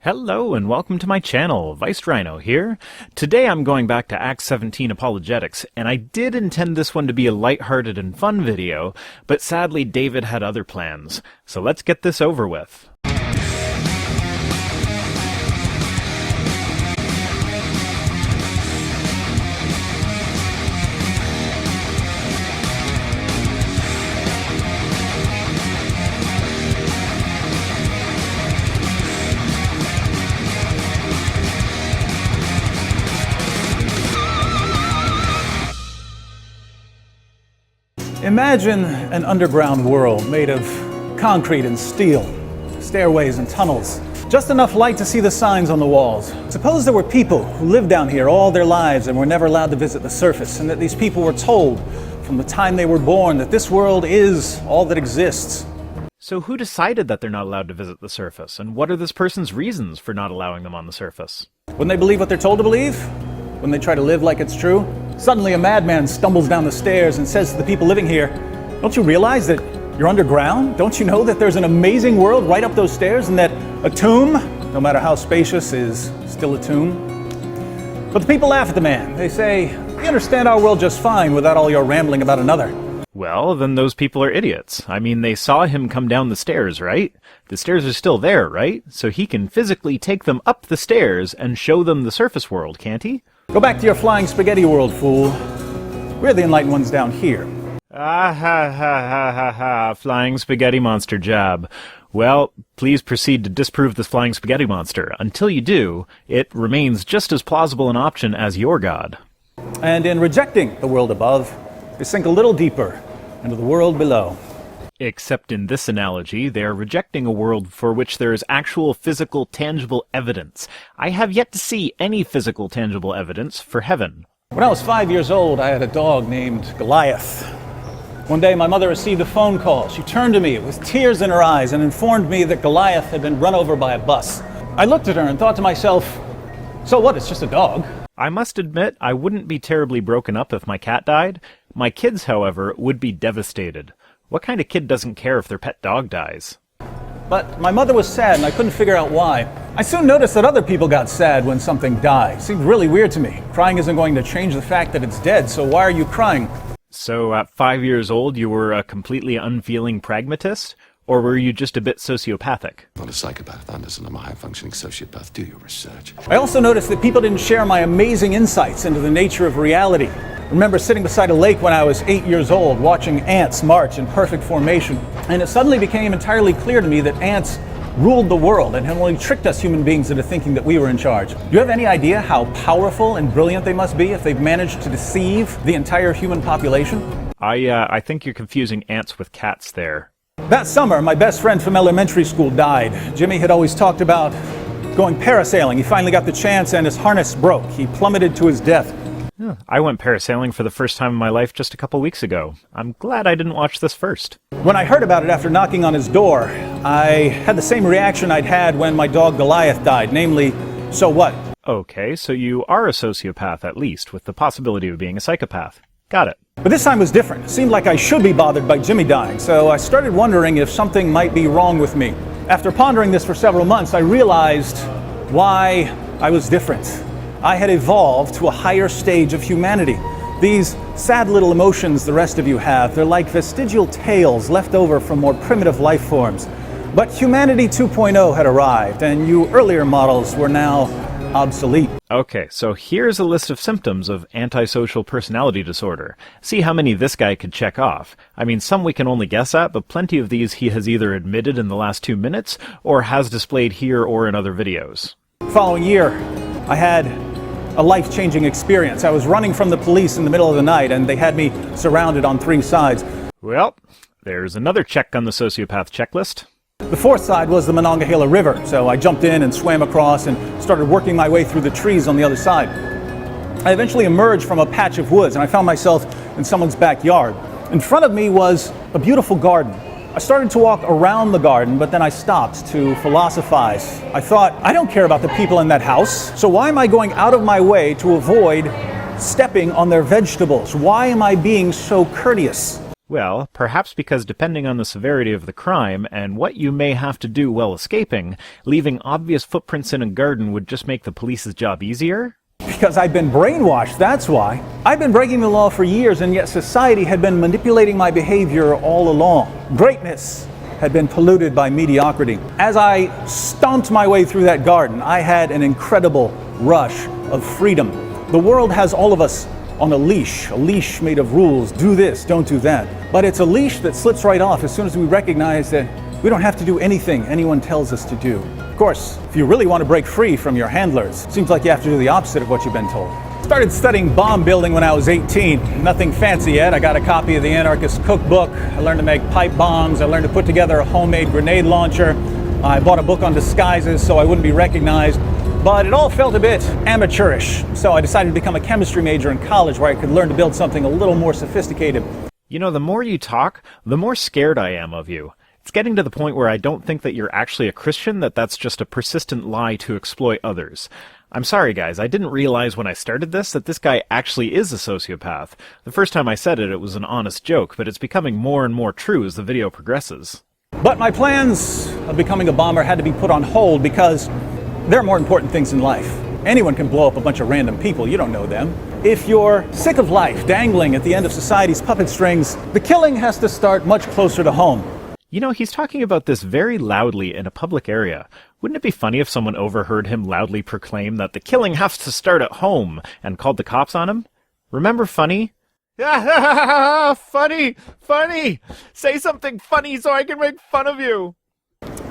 Hello and welcome to my channel, Rhino here. Today I'm going back to Acts 17 Apologetics, and I did intend this one to be a lighthearted and fun video, but sadly David had other plans. So let's get this over with. Imagine an underground world made of concrete and steel, stairways and tunnels, just enough light to see the signs on the walls. Suppose there were people who lived down here all their lives and were never allowed to visit the surface, and that these people were told from the time they were born that this world is all that exists. So who decided that they're not allowed to visit the surface, and what are this person's reasons for not allowing them on the surface? When they believe what they're told to believe, when they try to live like it's true, suddenly a madman stumbles down the stairs and says to the people living here, "Don't you realize that you're underground? Don't you know that there's an amazing world right up those stairs, and that a tomb, no matter how spacious, is still a tomb?" But the people laugh at the man. They say, "We understand our world just fine without all your rambling about another." Well, then those people are idiots. I mean, they saw him come down the stairs, right? The stairs are still there, right? So he can physically take them up the stairs and show them the surface world, can't he? Go back to your flying spaghetti world, fool. We're the enlightened ones down here. Ah ha ha ha ha ha, flying spaghetti monster jab. Well, please proceed to disprove this flying spaghetti monster. Until you do, it remains just as plausible an option as your god. And in rejecting the world above, they sink a little deeper into the world below. Except in this analogy, they are rejecting a world for which there is actual physical, tangible evidence. I have yet to see any physical, tangible evidence for heaven. When I was 5 years old, I had a dog named Goliath. One day, my mother received a phone call. She turned to me with tears in her eyes and informed me that Goliath had been run over by a bus. I looked at her and thought to myself, so what, it's just a dog. I must admit, I wouldn't be terribly broken up if my cat died. My kids, however, would be devastated. What kind of kid doesn't care if their pet dog dies? But my mother was sad and I couldn't figure out why. I soon noticed that other people got sad when something died. It seemed really weird to me. Crying isn't going to change the fact that it's dead, so why are you crying? So at 5 years old, you were a completely unfeeling pragmatist? Or were you just a bit sociopathic? Not a psychopath, Anderson. I'm a high-functioning sociopath. Do your research. I also noticed that people didn't share my amazing insights into the nature of reality. I remember sitting beside a lake when I was 8 years old, watching ants march in perfect formation, and it suddenly became entirely clear to me that ants ruled the world and had only tricked us human beings into thinking that we were in charge. Do you have any idea how powerful and brilliant they must be if they've managed to deceive the entire human population? I think you're confusing ants with cats there. That summer, my best friend from elementary school died. Jimmy had always talked about going parasailing. He finally got the chance and his harness broke. He plummeted to his death. Yeah, I went parasailing for the first time in my life just a couple weeks ago. I'm glad I didn't watch this first. When I heard about it after knocking on his door, I had the same reaction I'd had when my dog Goliath died, namely, so what? Okay, so you are a sociopath at least, with the possibility of being a psychopath. Got it. But this time was different. It seemed like I should be bothered by Jimmy dying, so I started wondering if something might be wrong with me. After pondering this for several months, I realized why I was different. I had evolved to a higher stage of humanity. These sad little emotions the rest of you have, they're like vestigial tales left over from more primitive life forms. But humanity 2.0 had arrived, and you earlier models were now obsolete. Okay, so here's a list of symptoms of antisocial personality disorder. See how many this guy could check off. I mean, some we can only guess at, but plenty of these he has either admitted in the last 2 minutes, or has displayed here or in other videos. The following year, I had a life-changing experience. I was running from the police in the middle of the night, and they had me surrounded on 3 sides. Well, there's another check on the sociopath checklist. The 4th side was the Monongahela River, so I jumped in and swam across and started working my way through the trees on the other side. I eventually emerged from a patch of woods, and I found myself in someone's backyard. In front of me was a beautiful garden. I started to walk around the garden, but then I stopped to philosophize. I thought, I don't care about the people in that house, so why am I going out of my way to avoid stepping on their vegetables? Why am I being so courteous? Well, perhaps because depending on the severity of the crime and what you may have to do while escaping, leaving obvious footprints in a garden would just make the police's job easier? Because I've been brainwashed, that's why. I've been breaking the law for years, and yet society had been manipulating my behavior all along. Greatness had been polluted by mediocrity. As I stomped my way through that garden, I had an incredible rush of freedom. The world has all of us on a leash made of rules. Do this, don't do that. But it's a leash that slips right off as soon as we recognize that we don't have to do anything anyone tells us to do. Of course, if you really want to break free from your handlers, it seems like you have to do the opposite of what you've been told. Started studying bomb building when I was 18. Nothing fancy yet. I got a copy of the Anarchist Cookbook. I learned to make pipe bombs. I learned to put together a homemade grenade launcher. I bought a book on disguises so I wouldn't be recognized. But it all felt a bit amateurish. So I decided to become a chemistry major in college where I could learn to build something a little more sophisticated. You know, the more you talk, the more scared I am of you. It's getting to the point where I don't think that you're actually a Christian, that's just a persistent lie to exploit others. I'm sorry, guys, I didn't realize when I started this that this guy actually is a sociopath. The first time I said it, it was an honest joke, but it's becoming more and more true as the video progresses. But my plans of becoming a bomber had to be put on hold because there are more important things in life. Anyone can blow up a bunch of random people, you don't know them. If you're sick of life dangling at the end of society's puppet strings, the killing has to start much closer to home. You know, he's talking about this very loudly in a public area. Wouldn't it be funny if someone overheard him loudly proclaim that the killing has to start at home and called the cops on him? Remember Funny? Funny! Funny! Say something funny so I can make fun of you!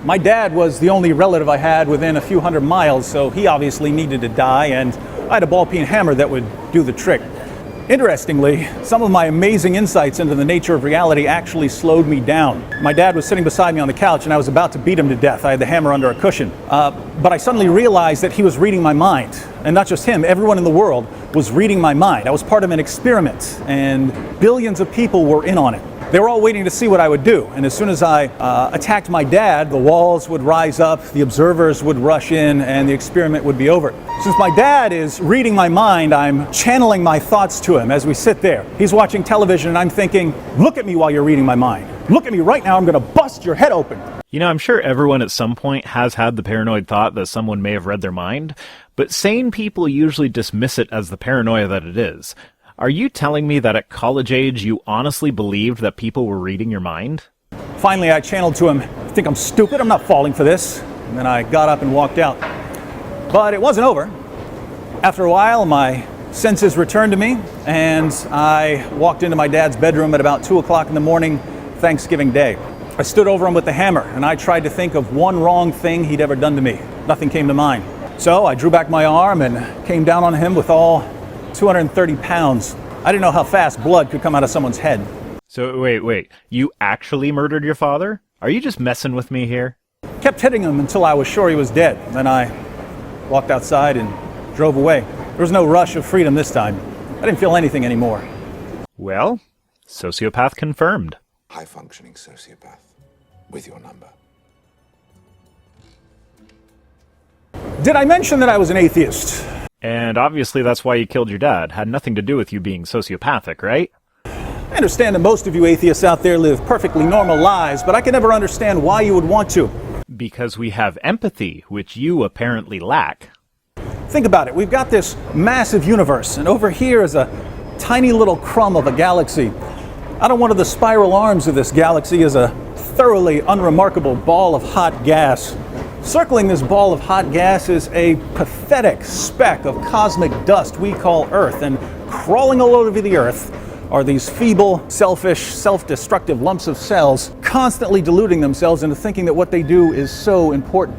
My dad was the only relative I had within a few hundred miles, so he obviously needed to die, and I had a ball-peen hammer that would do the trick. Interestingly, some of my amazing insights into the nature of reality actually slowed me down. My dad was sitting beside me on the couch and I was about to beat him to death. I had the hammer under a cushion. But I suddenly realized that he was reading my mind. And not just him, everyone in the world was reading my mind. I was part of an experiment and billions of people were in on it. They were all waiting to see what I would do. And as soon as I attacked my dad, the walls would rise up, the observers would rush in, and the experiment would be over. Since my dad is reading my mind, I'm channeling my thoughts to him as we sit there. He's watching television, and I'm thinking, look at me while you're reading my mind. Look at me right now, I'm going to bust your head open. You know, I'm sure everyone at some point has had the paranoid thought that someone may have read their mind, but sane people usually dismiss it as the paranoia that it is. Are you telling me that at college age you honestly believed that people were reading your mind? Finally, I channeled to him, "You think I'm stupid? I'm not falling for this." And then I got up and walked out. But it wasn't over. After a while, my senses returned to me, and I walked into my dad's bedroom at about 2 o'clock in the morning, Thanksgiving Day. I stood over him with the hammer, and I tried to think of one wrong thing he'd ever done to me. Nothing came to mind. So I drew back my arm and came down on him with all 230 pounds. I didn't know how fast blood could come out of someone's head. So wait, you actually murdered your father? Are you just messing with me here? Kept hitting him until I was sure he was dead. Then I walked outside and drove away. There was no rush of freedom this time. I didn't feel anything anymore. Well, sociopath confirmed. High-functioning sociopath. With your number. Did I mention that I was an atheist? And obviously that's why you killed your dad. Had nothing to do with you being sociopathic, right? I understand that most of you atheists out there live perfectly normal lives, but I can never understand why you would want to. Because we have empathy, which you apparently lack. Think about it. We've got this massive universe, and over here is a tiny little crumb of a galaxy. Out of one of the spiral arms of this galaxy is a thoroughly unremarkable ball of hot gas. Circling this ball of hot gas is a pathetic speck of cosmic dust we call Earth, and crawling all over the Earth are these feeble, selfish, self-destructive lumps of cells constantly deluding themselves into thinking that what they do is so important.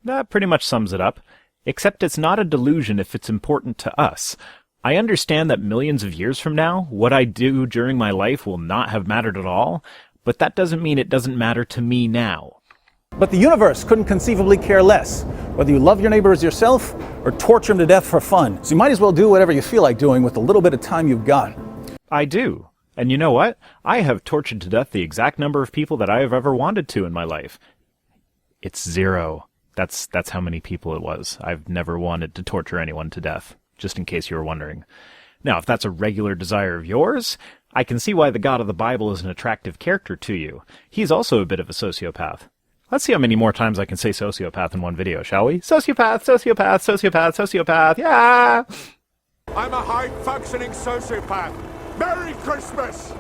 That pretty much sums it up. Except it's not a delusion if it's important to us. I understand that millions of years from now, what I do during my life will not have mattered at all, but that doesn't mean it doesn't matter to me now. But the universe couldn't conceivably care less whether you love your neighbor as yourself or torture him to death for fun. So you might as well do whatever you feel like doing with the little bit of time you've got. I do. And you know what? I have tortured to death the exact number of people that I have ever wanted to in my life. It's 0. That's how many people it was. I've never wanted to torture anyone to death, just in case you were wondering. Now, if that's a regular desire of yours, I can see why the God of the Bible is an attractive character to you. He's also a bit of a sociopath. Let's see how many more times I can say sociopath in one video, shall we? Sociopath, sociopath, sociopath, sociopath, yeah! I'm a high-functioning sociopath. Merry Christmas!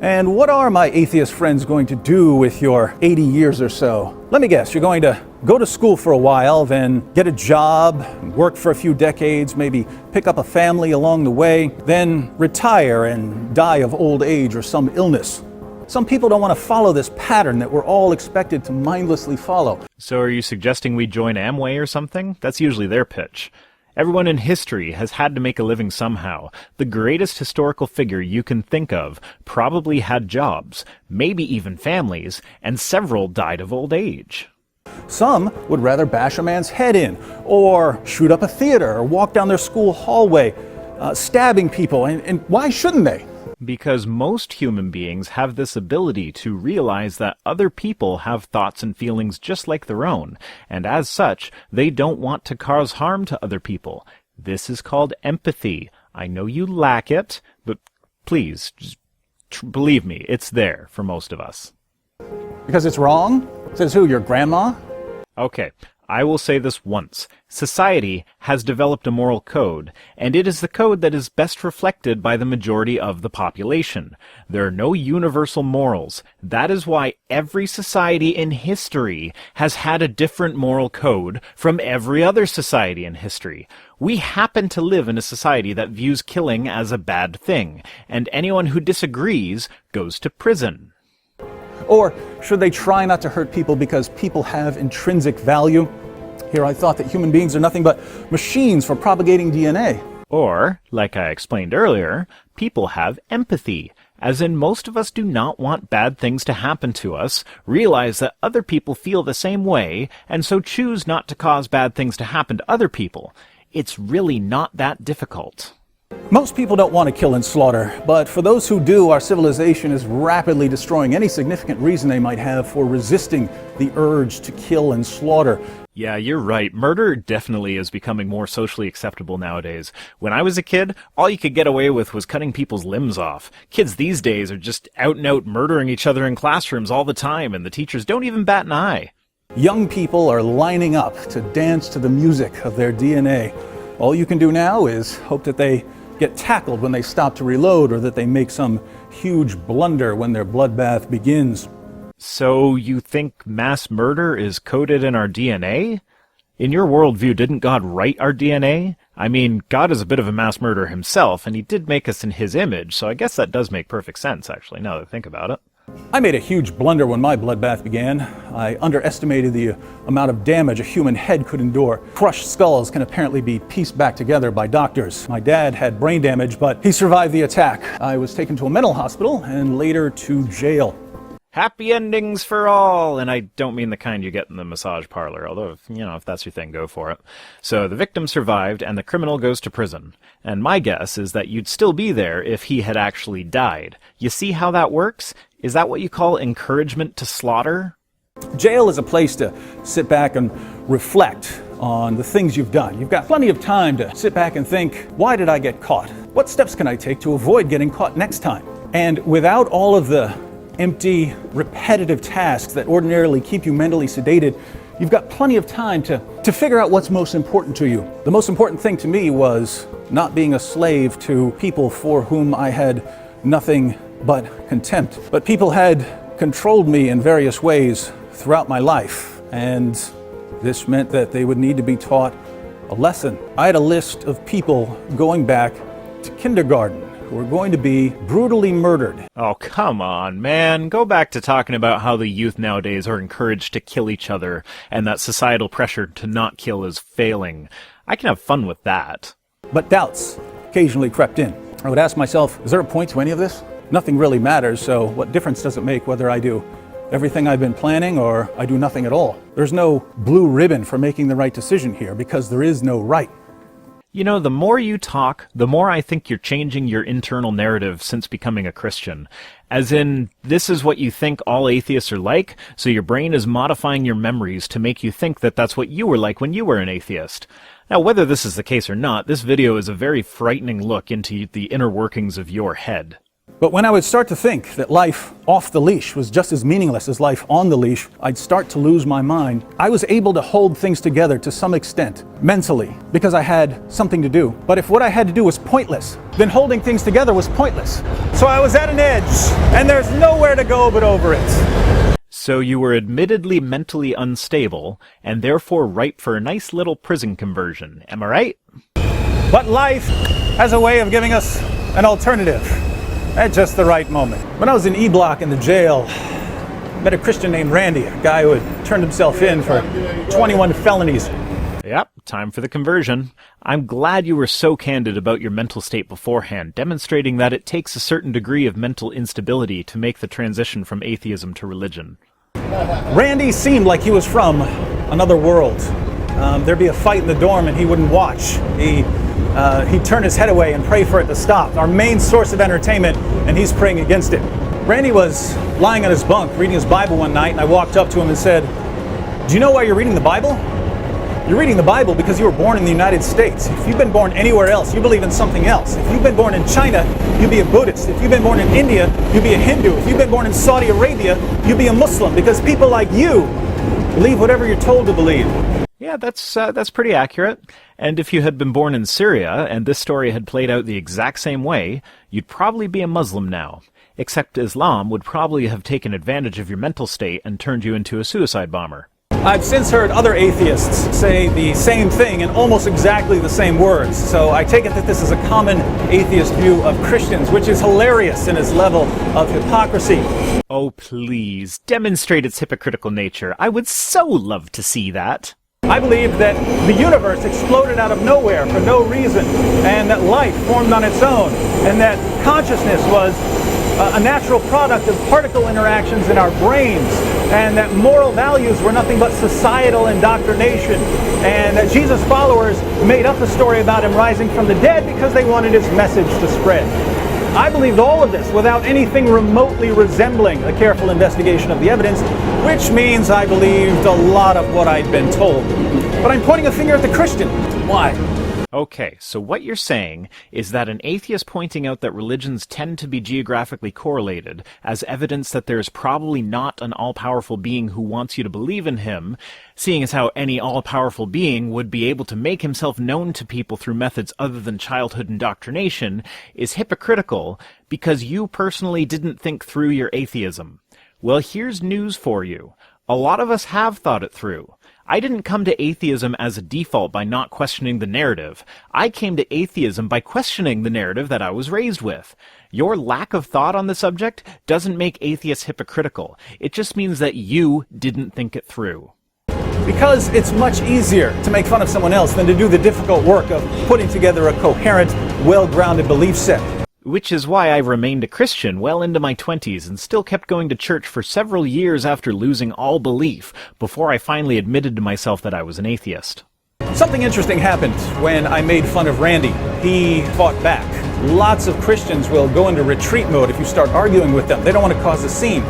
And what are my atheist friends going to do with your 80 years or so? Let me guess, you're going to go to school for a while, then get a job, work for a few decades, maybe pick up a family along the way, then retire and die of old age or some illness. Some people don't want to follow this pattern that we're all expected to mindlessly follow. So are you suggesting we join Amway or something? That's usually their pitch. Everyone in history has had to make a living somehow. The greatest historical figure you can think of probably had jobs, maybe even families, and several died of old age. Some would rather bash a man's head in, or shoot up a theater, or walk down their school hallway, stabbing people, and why shouldn't they? Because most human beings have this ability to realize that other people have thoughts and feelings just like their own, and as such, they don't want to cause harm to other people. This is called empathy. I know you lack it, but please, just believe me, it's there for most of us. Because it's wrong? Says who, your grandma? Okay, I will say this once. Society has developed a moral code, and it is the code that is best reflected by the majority of the population. There are no universal morals. That is why every society in history has had a different moral code from every other society in history. We happen to live in a society that views killing as a bad thing, and anyone who disagrees goes to prison. Or should they try not to hurt people because people have intrinsic value? Here I thought that human beings are nothing but machines for propagating DNA. Or, like I explained earlier, people have empathy, as in most of us do not want bad things to happen to us, realize that other people feel the same way, and so choose not to cause bad things to happen to other people. It's really not that difficult. Most people don't want to kill and slaughter, but for those who do, our civilization is rapidly destroying any significant reason they might have for resisting the urge to kill and slaughter. Yeah, you're right. Murder definitely is becoming more socially acceptable nowadays. When I was a kid, all you could get away with was cutting people's limbs off. Kids these days are just out and out murdering each other in classrooms all the time, and the teachers don't even bat an eye. Young people are lining up to dance to the music of their DNA. All you can do now is hope that they get tackled when they stop to reload, or that they make some huge blunder when their bloodbath begins. So you think mass murder is coded in our DNA? In your worldview, didn't God write our DNA? I mean, God is a bit of a mass murderer himself, and he did make us in his image, so I guess that does make perfect sense, actually, now that I think about it. I made a huge blunder when my bloodbath began. I underestimated the amount of damage a human head could endure. Crushed skulls can apparently be pieced back together by doctors. My dad had brain damage, but he survived the attack. I was taken to a mental hospital and later to jail. Happy endings for all! And I don't mean the kind you get in the massage parlor, although, if that's your thing, go for it. So the victim survived, and the criminal goes to prison. And my guess is that you'd still be there if he had actually died. You see how that works? Is that what you call encouragement to slaughter? Jail is a place to sit back and reflect on the things you've done. You've got plenty of time to sit back and think, why did I get caught? What steps can I take to avoid getting caught next time? And without all of the empty, repetitive tasks that ordinarily keep you mentally sedated, you've got plenty of time to figure out what's most important to you. The most important thing to me was not being a slave to people for whom I had nothing but contempt. But people had controlled me in various ways throughout my life, and this meant that they would need to be taught a lesson. I had a list of people going back to kindergarten who were going to be brutally murdered. Oh, come on, man. Go back to talking about how the youth nowadays are encouraged to kill each other, and that societal pressure to not kill is failing. I can have fun with that. But doubts occasionally crept in. I would ask myself, is there a point to any of this? Nothing really matters, so what difference does it make whether I do everything I've been planning or I do nothing at all? There's no blue ribbon for making the right decision here, because there is no right. You know, the more you talk, the more I think you're changing your internal narrative since becoming a Christian. As in, this is what you think all atheists are like, so your brain is modifying your memories to make you think that that's what you were like when you were an atheist. Now, whether this is the case or not, this video is a very frightening look into the inner workings of your head. But when I would start to think that life off the leash was just as meaningless as life on the leash, I'd start to lose my mind. I was able to hold things together to some extent, mentally, because I had something to do. But if what I had to do was pointless, then holding things together was pointless. So I was at an edge, and there's nowhere to go but over it. So you were admittedly mentally unstable, and therefore ripe for a nice little prison conversion, am I right? But life has a way of giving us an alternative at just the right moment. When I was in E-Block in the jail, met a Christian named Randy, a guy who had turned himself in for 21 felonies. Yep, time for the conversion. I'm glad you were so candid about your mental state beforehand, demonstrating that it takes a certain degree of mental instability to make the transition from atheism to religion. Randy seemed like he was from another world. There'd be a fight in the dorm and he wouldn't watch. He'd turn his head away and pray for it to stop. Our main source of entertainment, and he's praying against it. Randy was lying on his bunk reading his Bible one night, and I walked up to him and said, "Do you know why you're reading the Bible? You're reading the Bible because you were born in the United States. If you've been born anywhere else, you believe in something else. If you've been born in China, you'd be a Buddhist. If you've been born in India, you'd be a Hindu. If you've been born in Saudi Arabia, you'd be a Muslim, because people like you believe whatever you're told to believe." Yeah, that's pretty accurate. And if you had been born in Syria, and this story had played out the exact same way, you'd probably be a Muslim now. Except Islam would probably have taken advantage of your mental state and turned you into a suicide bomber. I've since heard other atheists say the same thing in almost exactly the same words, so I take it that this is a common atheist view of Christians, which is hilarious in its level of hypocrisy. Oh, please, demonstrate its hypocritical nature. I would so love to see that. I believe that the universe exploded out of nowhere for no reason, and that life formed on its own, and that consciousness was a natural product of particle interactions in our brains, and that moral values were nothing but societal indoctrination, and that Jesus' followers made up the story about him rising from the dead because they wanted his message to spread. I believed all of this without anything remotely resembling a careful investigation of the evidence, which means I believed a lot of what I'd been told. But I'm pointing a finger at the Christian. Why? Okay, so what you're saying is that an atheist pointing out that religions tend to be geographically correlated as evidence that there is probably not an all-powerful being who wants you to believe in him, seeing as how any all-powerful being would be able to make himself known to people through methods other than childhood indoctrination, is hypocritical because you personally didn't think through your atheism. Well, here's news for you. A lot of us have thought it through. I didn't come to atheism as a default by not questioning the narrative. I came to atheism by questioning the narrative that I was raised with. Your lack of thought on the subject doesn't make atheists hypocritical. It just means that you didn't think it through. Because it's much easier to make fun of someone else than to do the difficult work of putting together a coherent, well-grounded belief set. Which is why I remained a Christian well into my 20s and still kept going to church for several years after losing all belief, before I finally admitted to myself that I was an atheist. Something interesting happened when I made fun of Randy. He fought back. Lots of Christians will go into retreat mode if you start arguing with them. They don't want to cause a scene.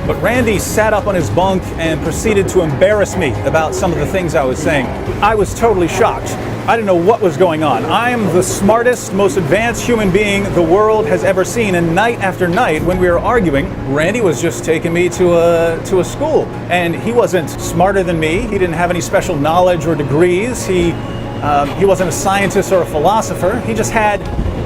But Randy sat up on his bunk and proceeded to embarrass me about some of the things I was saying. I was totally shocked. I didn't know what was going on. I am the smartest, most advanced human being the world has ever seen, and night after night when we were arguing, Randy was just taking me to a school. And he wasn't smarter than me. He didn't have any special knowledge or degrees. He wasn't a scientist or a philosopher. He just had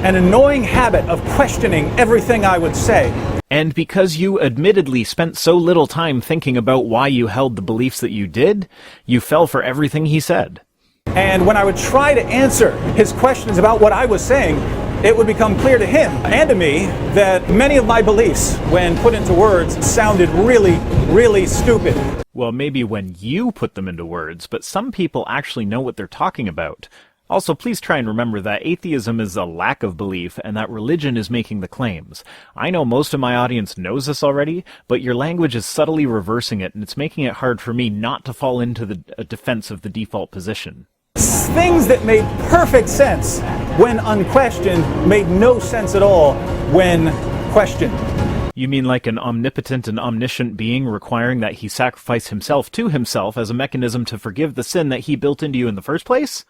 an annoying habit of questioning everything I would say. And because you admittedly spent so little time thinking about why you held the beliefs that you did, you fell for everything he said. And when I would try to answer his questions about what I was saying, it would become clear to him and to me that many of my beliefs, when put into words, sounded really, really stupid. Well, maybe when you put them into words, but some people actually know what they're talking about. Also, please try and remember that atheism is a lack of belief and that religion is making the claims. I know most of my audience knows this already, but your language is subtly reversing it, and it's making it hard for me not to fall into the defense of the default position. things that made perfect sense when unquestioned made no sense at all when questioned. You mean like an omnipotent and omniscient being requiring that he sacrifice himself to himself as a mechanism to forgive the sin that he built into you in the first place?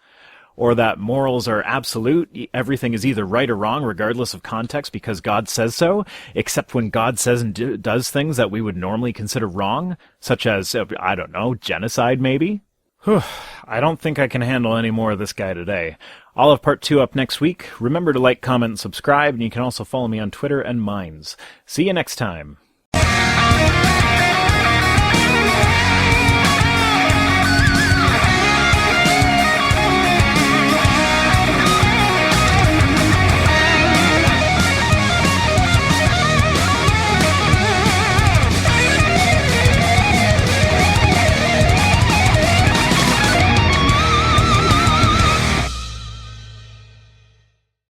Or that morals are absolute, everything is either right or wrong regardless of context because God says so, except when God says and does things that we would normally consider wrong, such as, I don't know, genocide maybe? Whew, I don't think I can handle any more of this guy today. I'll have part 2 up next week. Remember to like, comment, and subscribe, and you can also follow me on Twitter and Minds. See you next time.